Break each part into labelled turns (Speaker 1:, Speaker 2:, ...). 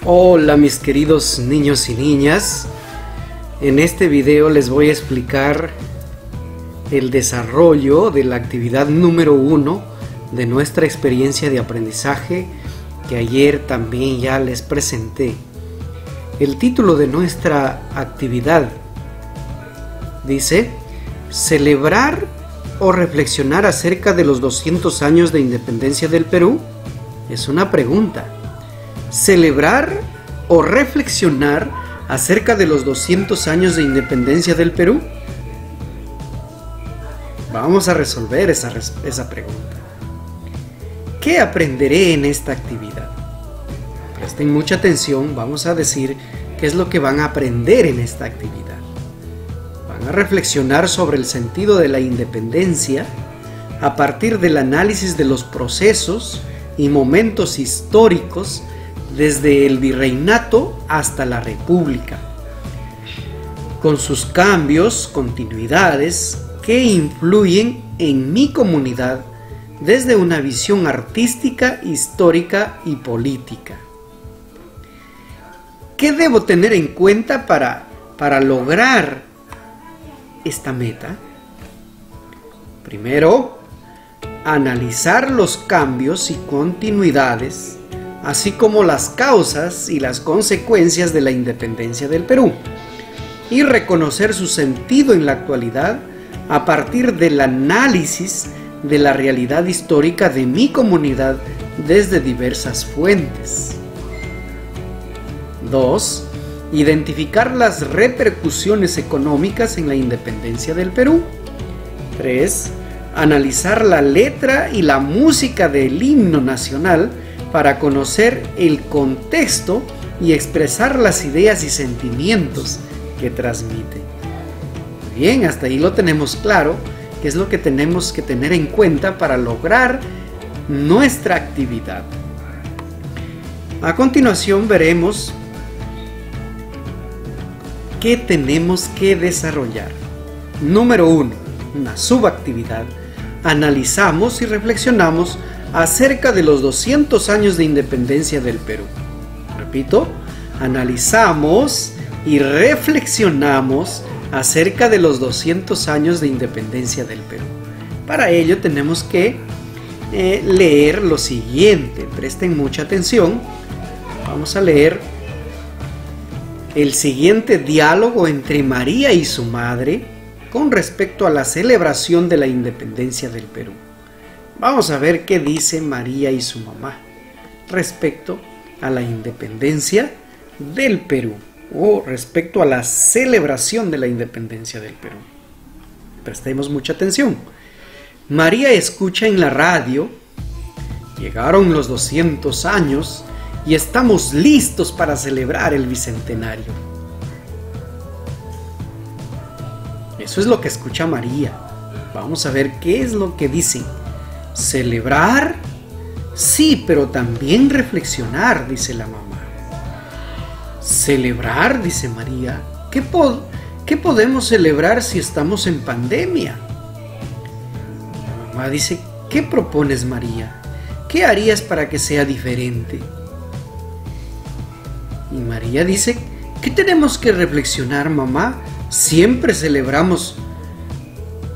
Speaker 1: Hola mis queridos niños y niñas, en este video les voy a explicar el desarrollo de la actividad número 1 de nuestra experiencia de aprendizaje que ayer también ya les presenté. El título de nuestra actividad dice: ¿celebrar o reflexionar acerca de los 200 años de independencia del Perú? Es una pregunta. ¿Celebrar o reflexionar acerca de los 200 años de independencia del Perú? Vamos a resolver esa pregunta. ¿Qué aprenderé en esta actividad? Presten mucha atención, vamos a decir qué es lo que van a aprender en esta actividad. Van a reflexionar sobre el sentido de la independencia a partir del análisis de los procesos y momentos históricos desde el virreinato hasta la república, con sus cambios, continuidades que influyen en mi comunidad desde una visión artística, histórica y política. ¿Qué debo tener en cuenta para lograr esta meta? Primero, analizar los cambios y continuidades, así como las causas y las consecuencias de la independencia del Perú, y reconocer su sentido en la actualidad a partir del análisis de la realidad histórica de mi comunidad desde diversas fuentes. 2. Identificar las repercusiones económicas en la independencia del Perú. 3. Analizar la letra y la música del himno nacional para conocer el contexto y expresar las ideas y sentimientos que transmite. Bien, hasta ahí lo tenemos claro, qué es lo que tenemos que tener en cuenta para lograr nuestra actividad. A continuación veremos qué tenemos que desarrollar. Número 1, una subactividad. Analizamos y reflexionamos acerca de los 200 años de independencia del Perú. Repito, analizamos y reflexionamos acerca de los 200 años de independencia del Perú. Para ello tenemos que leer lo siguiente. Presten mucha atención. Vamos a leer el siguiente diálogo entre María y su madre con respecto a la celebración de la independencia del Perú. Vamos a ver qué dice María y su mamá respecto a la independencia del Perú o respecto a la celebración de la independencia del Perú. Prestemos mucha atención. María escucha en la radio: llegaron los 200 años y estamos listos para celebrar el bicentenario. Eso es lo que escucha María. Vamos a ver qué es lo que dicen. ¿Celebrar? Sí, pero también reflexionar, dice la mamá. ¿Celebrar?, dice María. ¿Qué podemos celebrar si estamos en pandemia? La mamá dice: ¿qué propones, María? ¿Qué harías para que sea diferente? Y María dice: ¿qué tenemos que reflexionar, mamá? Siempre celebramos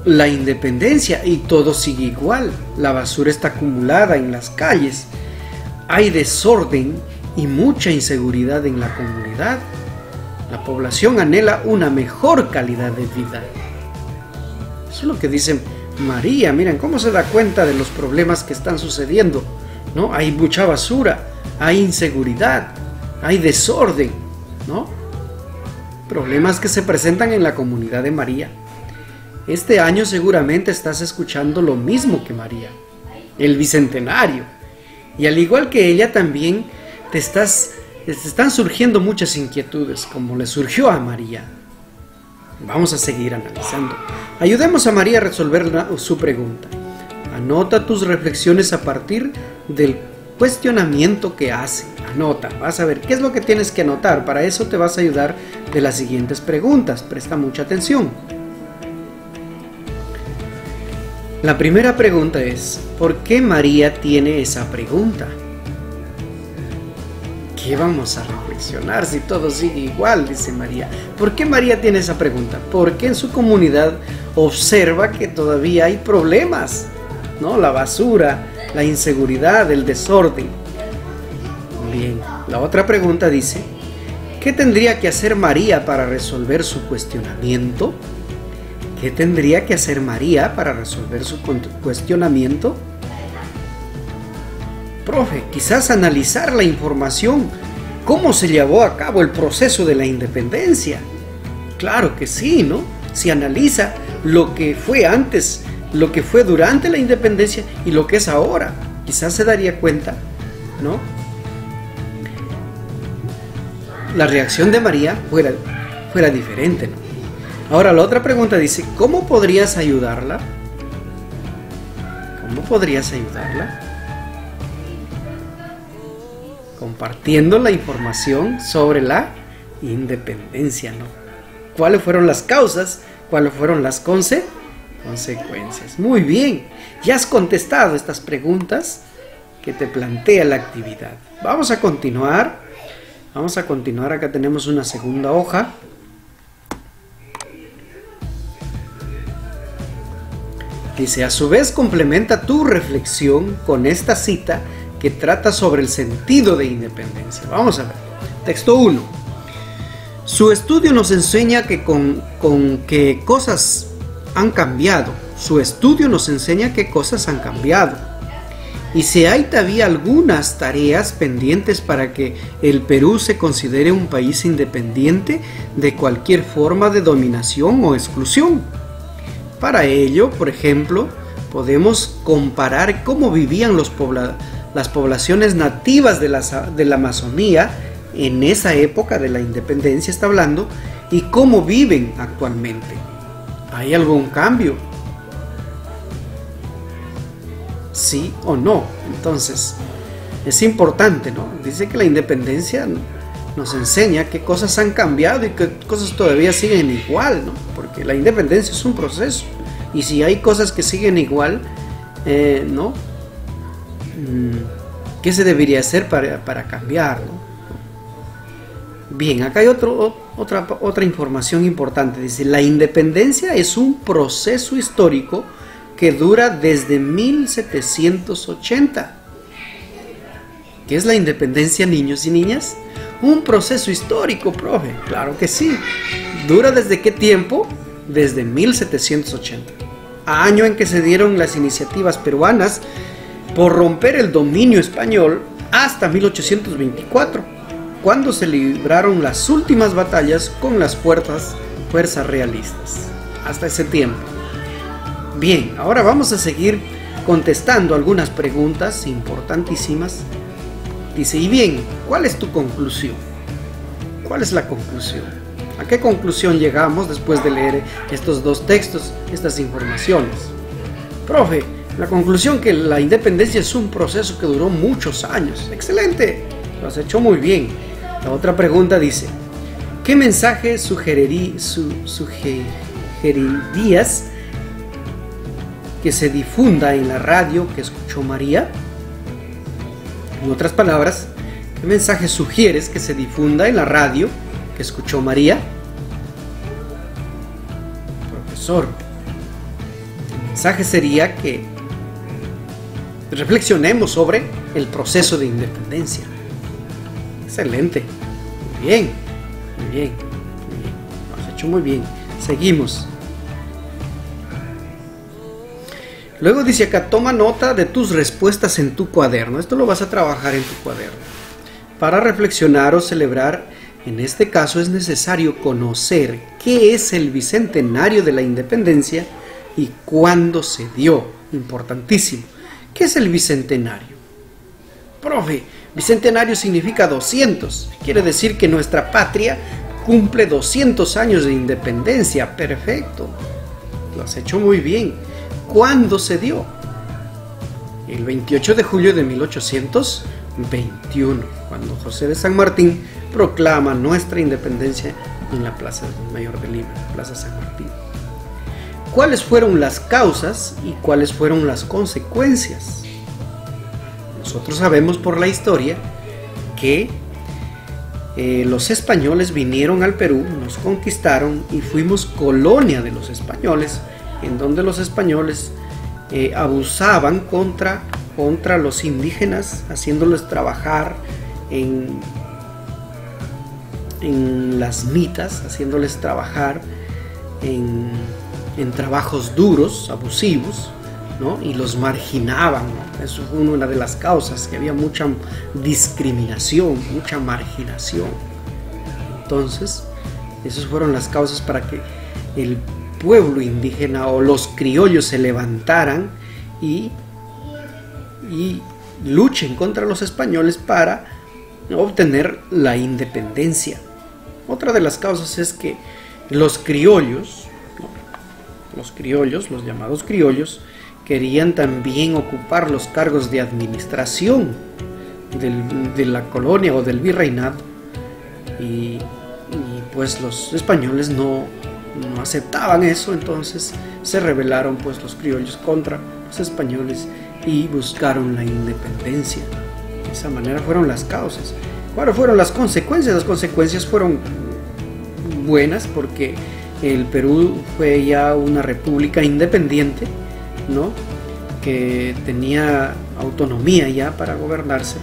Speaker 1: la independencia y todo sigue igual. La basura está acumulada en las calles. Hay desorden y mucha inseguridad en la comunidad. La población anhela una mejor calidad de vida. Eso es lo que dice María. Miren cómo se da cuenta de los problemas que están sucediendo, ¿no? Hay mucha basura, hay inseguridad, hay desorden, ¿no? Problemas que se presentan en la comunidad de María. Este año seguramente estás escuchando lo mismo que María, el bicentenario. Y al igual que ella también te están surgiendo muchas inquietudes, como le surgió a María. Vamos a seguir analizando. Ayudemos a María a resolver su pregunta. Anota tus reflexiones a partir del cuestionamiento que hace. Anota, vas a ver qué es lo que tienes que anotar. Para eso te vas a ayudar de las siguientes preguntas. Presta mucha atención. La primera pregunta es: ¿por qué María tiene esa pregunta? ¿Qué vamos a reflexionar si todo sigue igual? Dice María. ¿Por qué María tiene esa pregunta? Porque en su comunidad observa que todavía hay problemas, ¿no? La basura, la inseguridad, el desorden. Bien, la otra pregunta dice, ¿qué tendría que hacer María para resolver su cuestionamiento? ¿Qué tendría que hacer María para resolver su cuestionamiento? Profe, quizás analizar la información, cómo se llevó a cabo el proceso de la independencia. Claro que sí, ¿no? Si analiza lo que fue antes, lo que fue durante la independencia y lo que es ahora, quizás se daría cuenta, ¿no? La reacción de María fuera diferente, ¿no? Ahora la otra pregunta dice, ¿cómo podrías ayudarla? ¿Cómo podrías ayudarla? Compartiendo la información sobre la independencia, ¿no? ¿Cuáles fueron las causas? ¿Cuáles fueron las consecuencias? Muy bien, ya has contestado estas preguntas que te plantea la actividad. Vamos a continuar. Acá tenemos una segunda hoja. Dice, a su vez complementa tu reflexión con esta cita que trata sobre el sentido de independencia. Vamos a ver. Texto 1. Su estudio nos enseña que que cosas han cambiado. Su estudio nos enseña que cosas han cambiado. Y si hay todavía algunas tareas pendientes para que el Perú se considere un país independiente de cualquier forma de dominación o exclusión. Para ello, por ejemplo, podemos comparar cómo vivían las poblaciones nativas de la Amazonía en esa época de la independencia, está hablando, y cómo viven actualmente. ¿Hay algún cambio? ¿Sí o no? Entonces, es importante, ¿no? Dice que la independencia nos enseña qué cosas han cambiado y qué cosas todavía siguen igual, ¿no? Porque la independencia es un proceso. Y si hay cosas que siguen igual, ¿no? ¿Qué se debería hacer para cambiarlo? Bien, acá hay otra información importante. Dice, la independencia es un proceso histórico que dura desde 1780. ¿Qué es la independencia, niños y niñas? Un proceso histórico, profe. Claro que sí. ¿Dura desde qué tiempo? Desde 1780. Año en que se dieron las iniciativas peruanas por romper el dominio español, hasta 1824, cuando se libraron las últimas batallas con las fuerzas realistas. Hasta ese tiempo. Bien, ahora vamos a seguir contestando algunas preguntas importantísimas. Dice, y bien, ¿cuál es tu conclusión? ¿Cuál es la conclusión? ¿A qué conclusión llegamos después de leer estos dos textos, estas informaciones? Profe, la conclusión que la independencia es un proceso que duró muchos años. Excelente, lo has hecho muy bien. La otra pregunta dice, ¿qué mensaje sugerirías que se difunda en la radio que escuchó María? En otras palabras, ¿qué mensaje sugieres que se difunda en la radio que escuchó María? Profesor, el mensaje sería que reflexionemos sobre el proceso de independencia. Excelente, muy bien, muy bien, muy bien, lo has hecho muy bien. Seguimos. Luego dice acá, toma nota de tus respuestas en tu cuaderno. Esto lo vas a trabajar en tu cuaderno. Para reflexionar o celebrar, en este caso es necesario conocer qué es el bicentenario de la independencia y cuándo se dio. Importantísimo. ¿Qué es el bicentenario? Profe, bicentenario significa 200. Quiere decir que nuestra patria cumple 200 años de independencia. Perfecto. Lo has hecho muy bien. ¿Cuándo se dio? El 28 de julio de 1821, cuando José de San Martín proclama nuestra independencia en la Plaza Mayor de Lima, Plaza San Martín. ¿Cuáles fueron las causas y cuáles fueron las consecuencias? Nosotros sabemos por la historia que los españoles vinieron al Perú, nos conquistaron y fuimos colonia de los españoles, en donde los españoles abusaban contra los indígenas, haciéndoles trabajar en las mitas, haciéndoles trabajar en trabajos duros, abusivos, ¿no? Y los marginaban, ¿no? Eso fue una de las causas, que había mucha discriminación, mucha marginación. Entonces, esas fueron las causas para que el pueblo indígena o los criollos se levantaran y luchen contra los españoles para obtener la independencia. Otra de las causas es que los criollos, los llamados criollos, querían también ocupar los cargos de administración de la colonia o del virreinato, y pues los españoles no aceptaban eso. Entonces se rebelaron pues los criollos contra los españoles y buscaron la independencia. De esa manera fueron las causas. ¿Cuáles fueron las consecuencias? Las consecuencias fueron buenas, porque el Perú fue ya una república independiente, ¿no? Que tenía autonomía ya para gobernarse.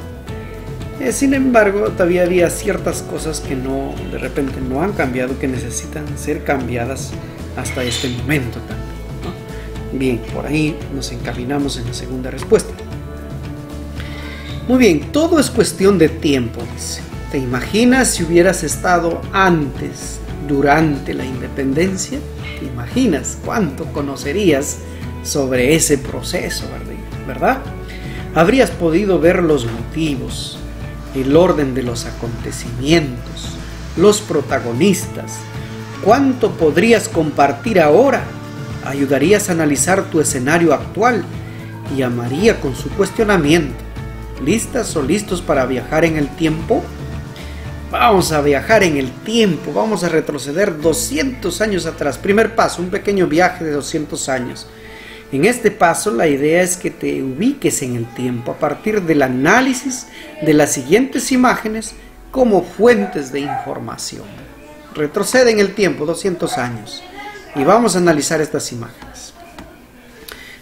Speaker 1: Sin embargo, todavía había ciertas cosas que de repente no han cambiado, que necesitan ser cambiadas hasta este momento también, ¿no? Bien, por ahí nos encaminamos en la segunda respuesta. Muy bien, todo es cuestión de tiempo, dice. ¿Te imaginas si hubieras estado antes, durante la independencia? ¿Te imaginas cuánto conocerías sobre ese proceso, verdad? Habrías podido ver los motivos, el orden de los acontecimientos, los protagonistas. ¿Cuánto podrías compartir ahora? Ayudarías a analizar tu escenario actual y a María con su cuestionamiento. ¿Listas o listos para viajar en el tiempo? Vamos a viajar en el tiempo, vamos a retroceder 200 años atrás. Primer paso, un pequeño viaje de 200 años. En este paso la idea es que te ubiques en el tiempo a partir del análisis de las siguientes imágenes como fuentes de información. Retrocede en el tiempo 200 años y vamos a analizar estas imágenes.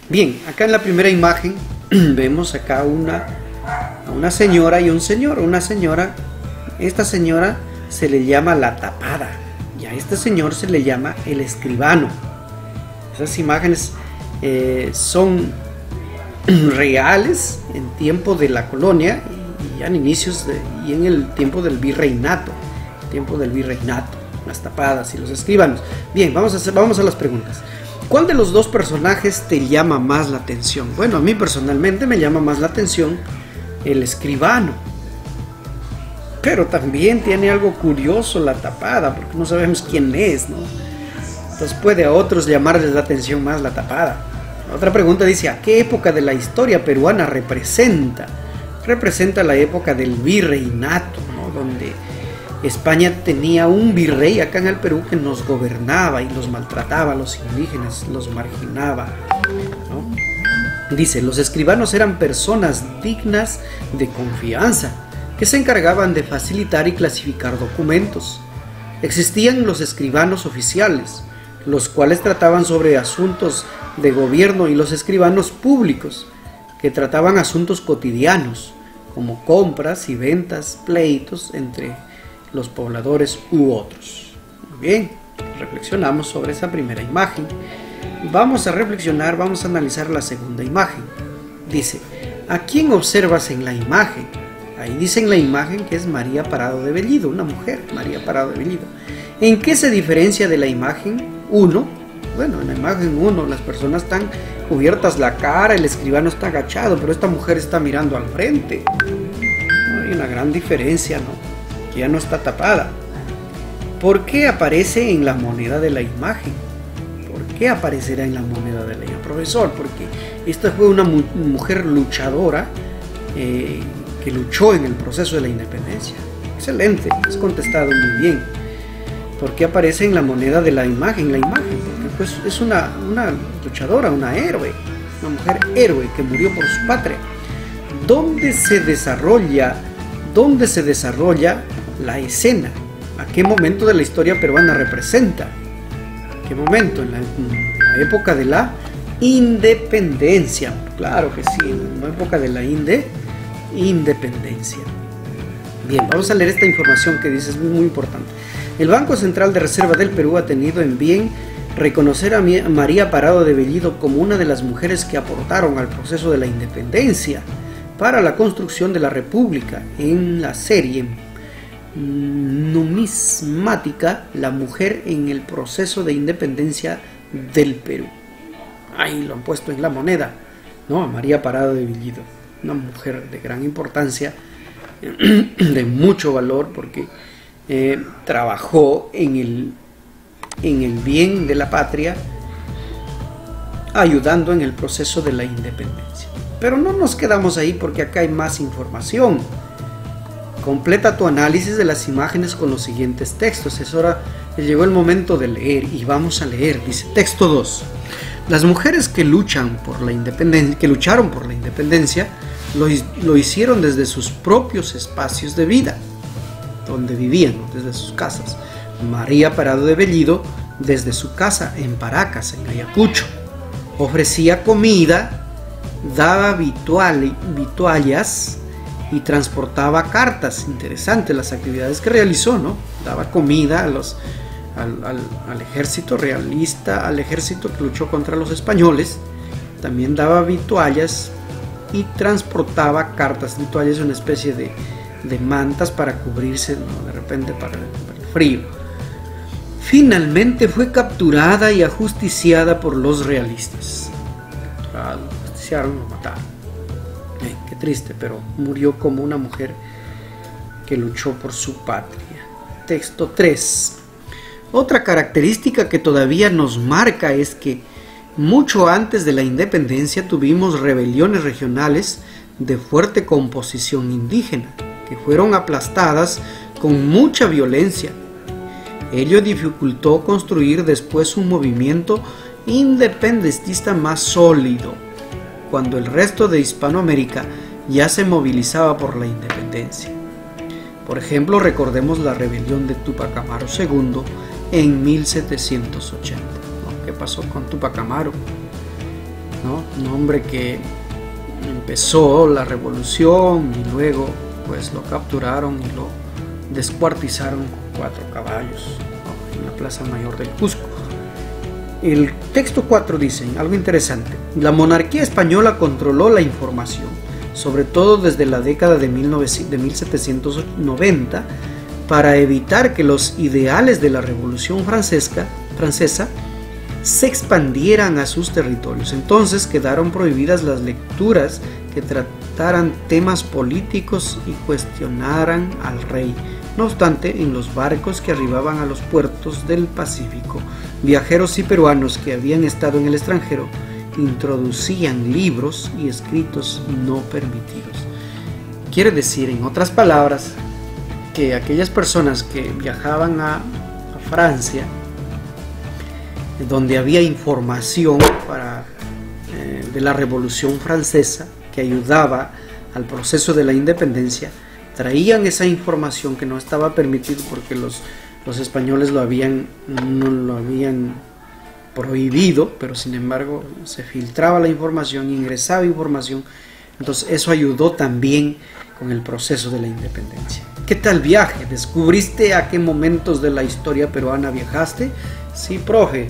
Speaker 1: Bien, acá en la primera imagen vemos acá una señora y un señor. Esta señora se le llama la tapada y a este señor se le llama el escribano. Esas imágenes son reales en tiempo de la colonia y en inicios y en el tiempo del virreinato, las tapadas y los escribanos. Bien, vamos a las preguntas. ¿Cuál de los dos personajes te llama más la atención? Bueno, a mí personalmente me llama más la atención el escribano, pero también tiene algo curioso la tapada, porque no sabemos quién es, ¿no? Entonces puede a otros llamarles la atención más la tapada. Otra pregunta dice, ¿a qué época de la historia peruana representa? Representa la época del virreinato, ¿no? Donde España tenía un virrey acá en el Perú que nos gobernaba y los maltrataba a los indígenas, los marginaba, ¿no? Dice, los escribanos eran personas dignas de confianza, que se encargaban de facilitar y clasificar documentos. Existían los escribanos oficiales, los cuales trataban sobre asuntos de gobierno, y los escribanos públicos, que trataban asuntos cotidianos, como compras y ventas, pleitos entre los pobladores u otros. Muy bien, reflexionamos sobre esa primera imagen. Vamos a reflexionar, vamos a analizar la segunda imagen. Dice, ¿a quién observas en la imagen? Ahí dice en la imagen que es María Parado de Bellido, una mujer, María Parado de Bellido. ¿En qué se diferencia de la imagen 1? Bueno, en la imagen 1 las personas están cubiertas la cara, el escribano está agachado, pero esta mujer está mirando al frente. Hay una gran diferencia, ¿no? Que ya no está tapada. ¿Por qué aparece en la moneda de la imagen? ¿Por qué aparecerá en la moneda de la imagen? Profesor, porque esta fue una mujer luchadora que luchó en el proceso de la independencia. Excelente, has contestado muy bien. ¿Por qué aparece en la moneda de la imagen? Porque pues es una luchadora, una héroe, una mujer héroe que murió por su patria. ¿Dónde se desarrolla la escena. ¿A qué momento de la historia peruana representa? ¿A qué momento? En la época de la independencia. Claro que sí, en la época de la independencia. Bien, vamos a leer esta información que dice, es muy importante. El Banco Central de Reserva del Perú ha tenido en bien reconocer a María Parado de Bellido como una de las mujeres que aportaron al proceso de la independencia para la construcción de la República en la serie numismática La mujer en el proceso de independencia del Perú. Ahí lo han puesto en la moneda, ¿no? A María Parado de Bellido, una mujer de gran importancia, de mucho valor, porque trabajó en el bien de la patria, ayudando en el proceso de la independencia. Pero no nos quedamos ahí, porque acá hay más información. Completa tu análisis de las imágenes con los siguientes textos. Es hora, llegó el momento de leer y vamos a leer. Dice texto 2. Las mujeres que lucharon por la independencia lo hicieron desde sus propios espacios de vida, donde vivían, desde sus casas. María Parado de Bellido desde su casa en Paracas, en Ayacucho. Ofrecía comida, daba vituallas y transportaba cartas. Interesante las actividades que realizó, ¿no? Daba comida al ejército realista, al ejército que luchó contra los españoles. También daba vituallas y transportaba cartas. Vituallas es una especie de mantas para cubrirse, ¿no? De repente para el frío. Finalmente fue capturada y ajusticiada por los realistas. Lo ajusticiaron, lo mataron. Qué triste, pero murió como una mujer que luchó por su patria. Texto 3. Otra característica que todavía nos marca es que mucho antes de la independencia tuvimos rebeliones regionales de fuerte composición indígena, que fueron aplastadas con mucha violencia. Ello dificultó construir después un movimiento independentista más sólido, cuando el resto de Hispanoamérica ya se movilizaba por la independencia. Por ejemplo, recordemos la rebelión de Túpac Amaru II en 1780. ¿No? ¿Qué pasó con Túpac Amaru? ¿No? Un hombre que empezó la revolución y luego pues lo capturaron y lo descuartizaron con 4 caballos, ¿no? En la Plaza Mayor del Cusco. El texto 4 dice algo interesante. La monarquía española controló la información, sobre todo desde la década de 1790, para evitar que los ideales de la Revolución Francesa se expandieran a sus territorios. Entonces quedaron prohibidas las lecturas que trataran temas políticos y cuestionaran al rey. No obstante, en los barcos que arribaban a los puertos del Pacífico, viajeros y peruanos que habían estado en el extranjero introducían libros y escritos no permitidos. Quiere decir, en otras palabras, que aquellas personas que viajaban a Francia, donde había información de la Revolución Francesa que ayudaba al proceso de la independencia, traían esa información que no estaba permitido porque los españoles no lo habían prohibido, pero sin embargo se filtraba la información, ingresaba información. Entonces eso ayudó también con el proceso de la independencia. ¿Qué tal viaje? ¿Descubriste a qué momentos de la historia peruana viajaste? Sí, profe,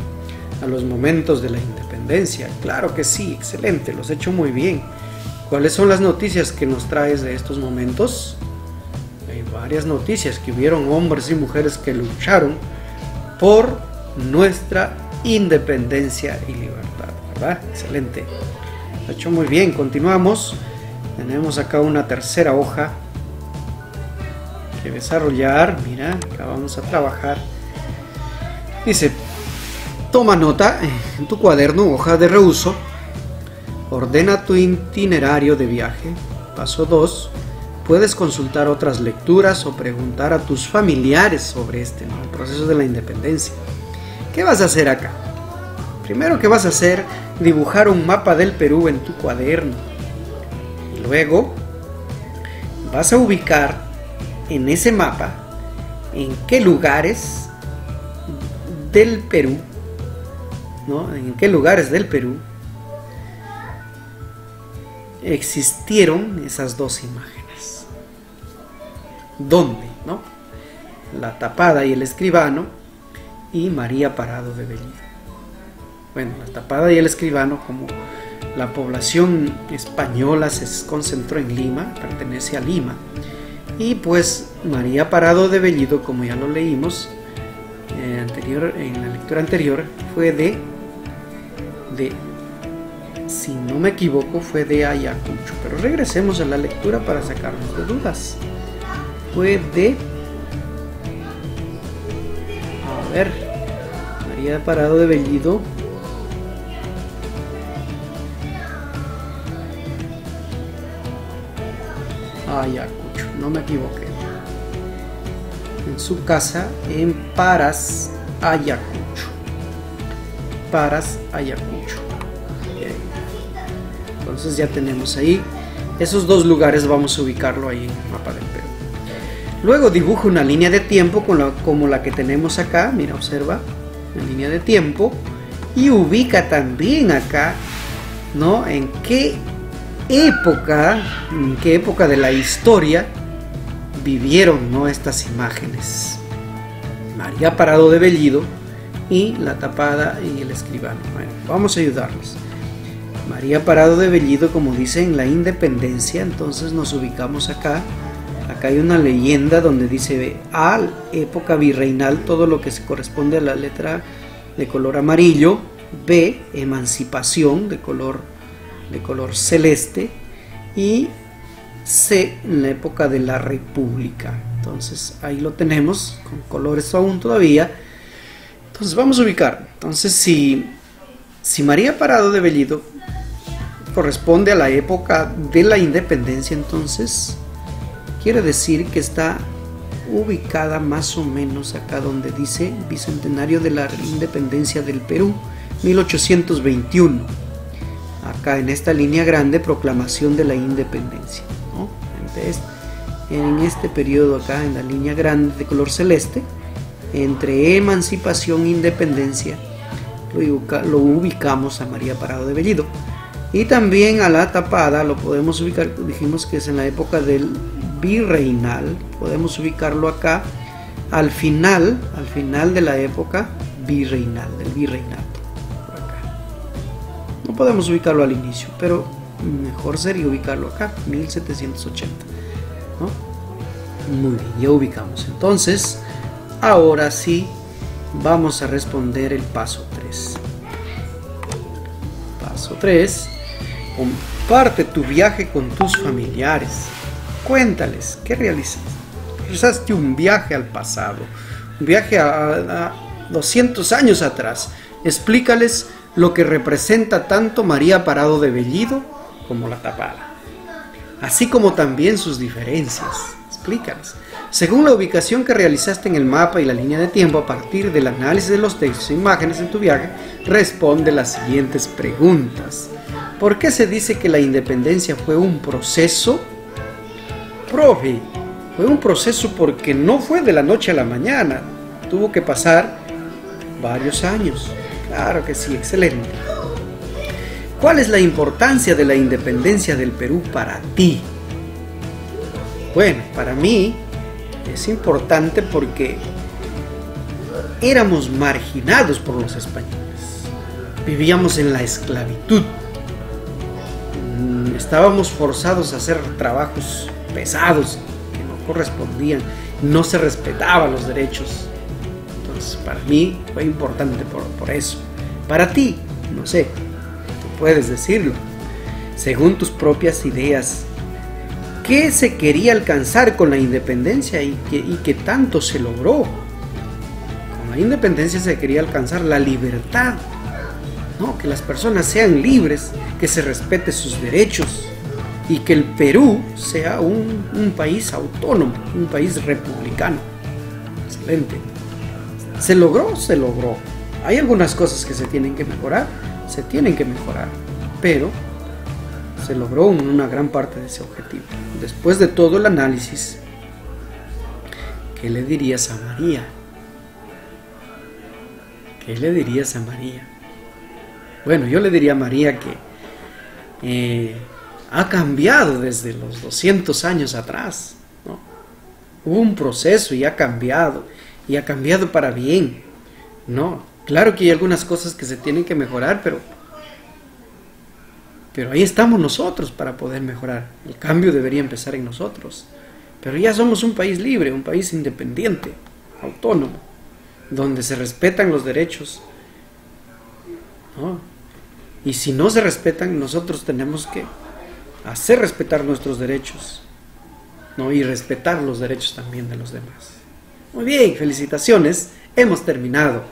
Speaker 1: a los momentos de la independencia. Claro que sí, excelente, los he hecho muy bien. ¿Cuáles son las noticias que nos traes de estos momentos? Hay varias noticias, que hubieron hombres y mujeres que lucharon por nuestra independencia y libertad, ¿verdad? Excelente, lo he hecho muy bien. Continuamos. Tenemos acá una tercera hoja que desarrollar. Mira, acá vamos a trabajar. Dice: toma nota en tu cuaderno, hoja de reuso. Ordena tu itinerario de viaje. Paso 2. Puedes consultar otras lecturas o preguntar a tus familiares sobre el proceso de la independencia. ¿Qué vas a hacer acá? Primero que vas a hacer, dibujar un mapa del Perú en tu cuaderno. Y luego vas a ubicar en ese mapa en qué lugares del Perú, ¿no? En qué lugares del Perú existieron esas dos imágenes. ¿Dónde? ¿No? La Tapada y el Escribano y María Parado de Bellido. Bueno, la Tapada y el Escribano, como la población española se concentró en Lima, pertenece a Lima, y pues María Parado de Bellido, como ya lo leímos en la lectura anterior, fue de, si no me equivoco, fue de Ayacucho. Pero regresemos a la lectura para sacarnos de dudas. Fue de, a ver, María Parado de Bellido, Ayacucho, no me equivoqué. En su casa en Parás, Ayacucho. Parás, Ayacucho. Bien. Entonces ya tenemos ahí esos dos lugares, vamos a ubicarlo ahí en el mapa del Perú. Luego dibuja una línea de tiempo como la que tenemos acá. Mira, observa, una línea de tiempo, y ubica también acá, ¿no? En qué época de la historia vivieron, ¿no?, estas imágenes. María Parado de Bellido y la Tapada y el Escribano. Bueno, vamos a ayudarles. María Parado de Bellido, como dice, en la Independencia. Entonces nos ubicamos acá. Acá hay una leyenda donde dice A, época virreinal, todo lo que se corresponde a la letra de color amarillo. B, emancipación, de color celeste. Y C, en la época de la República. Entonces ahí lo tenemos con colores aún todavía. Entonces vamos a ubicar. Entonces si María Parado de Bellido corresponde a la época de la Independencia, entonces quiere decir que está ubicada más o menos acá donde dice Bicentenario de la Independencia del Perú, 1821. Acá en esta línea grande, proclamación de la independencia, ¿no? Entonces, en este periodo acá, en la línea grande de color celeste, entre emancipación e independencia, lo ubicamos a María Parado de Bellido. Y también a la Tapada lo podemos ubicar, dijimos que es en la época del virreinal, podemos ubicarlo acá al final de la época virreinal, del virreinato. No podemos ubicarlo al inicio, pero mejor sería ubicarlo acá, 1780, ¿no? Muy bien, ya ubicamos. Entonces, ahora sí, vamos a responder el paso 3. Paso 3. Comparte tu viaje con tus familiares. Cuéntales, ¿qué realizaste? Realizaste un viaje al pasado, un viaje a 200 años atrás. Explícales lo que representa tanto María Parado de Bellido como la Tapada, así como también sus diferencias. Explícales. Según la ubicación que realizaste en el mapa y la línea de tiempo, a partir del análisis de los textos e imágenes en tu viaje, responde las siguientes preguntas. ¿Por qué se dice que la independencia fue un proceso? Profe, fue un proceso porque no fue de la noche a la mañana, tuvo que pasar varios años. Claro que sí, excelente. ¿Cuál es la importancia de la independencia del Perú para ti? Bueno, para mí es importante porque éramos marginados por los españoles. Vivíamos en la esclavitud. Estábamos forzados a hacer trabajos pesados que no correspondían. No se respetaban los derechos. Entonces, para mí fue importante por eso. Para ti, no sé, tú puedes decirlo, según tus propias ideas. ¿Qué se quería alcanzar con la independencia y qué tanto se logró? Con la independencia se quería alcanzar la libertad, ¿no? Que las personas sean libres, que se respete sus derechos y que el Perú sea un país autónomo, un país republicano. Excelente. ¿Se logró? Se logró. Hay algunas cosas que se tienen que mejorar, pero se logró una gran parte de ese objetivo. Después de todo el análisis ¿qué le dirías a María? ¿Qué le dirías a María? Bueno, yo le diría a María que ha cambiado desde los 200 años atrás, ¿no? Hubo un proceso y ha cambiado para bien, ¿no? Claro que hay algunas cosas que se tienen que mejorar, pero ahí estamos nosotros para poder mejorar. El cambio debería empezar en nosotros. Pero ya somos un país libre, un país independiente, autónomo, donde se respetan los derechos, ¿no? Y si no se respetan, nosotros tenemos que hacer respetar nuestros derechos, ¿no? Y respetar los derechos también de los demás. Muy bien, felicitaciones, hemos terminado.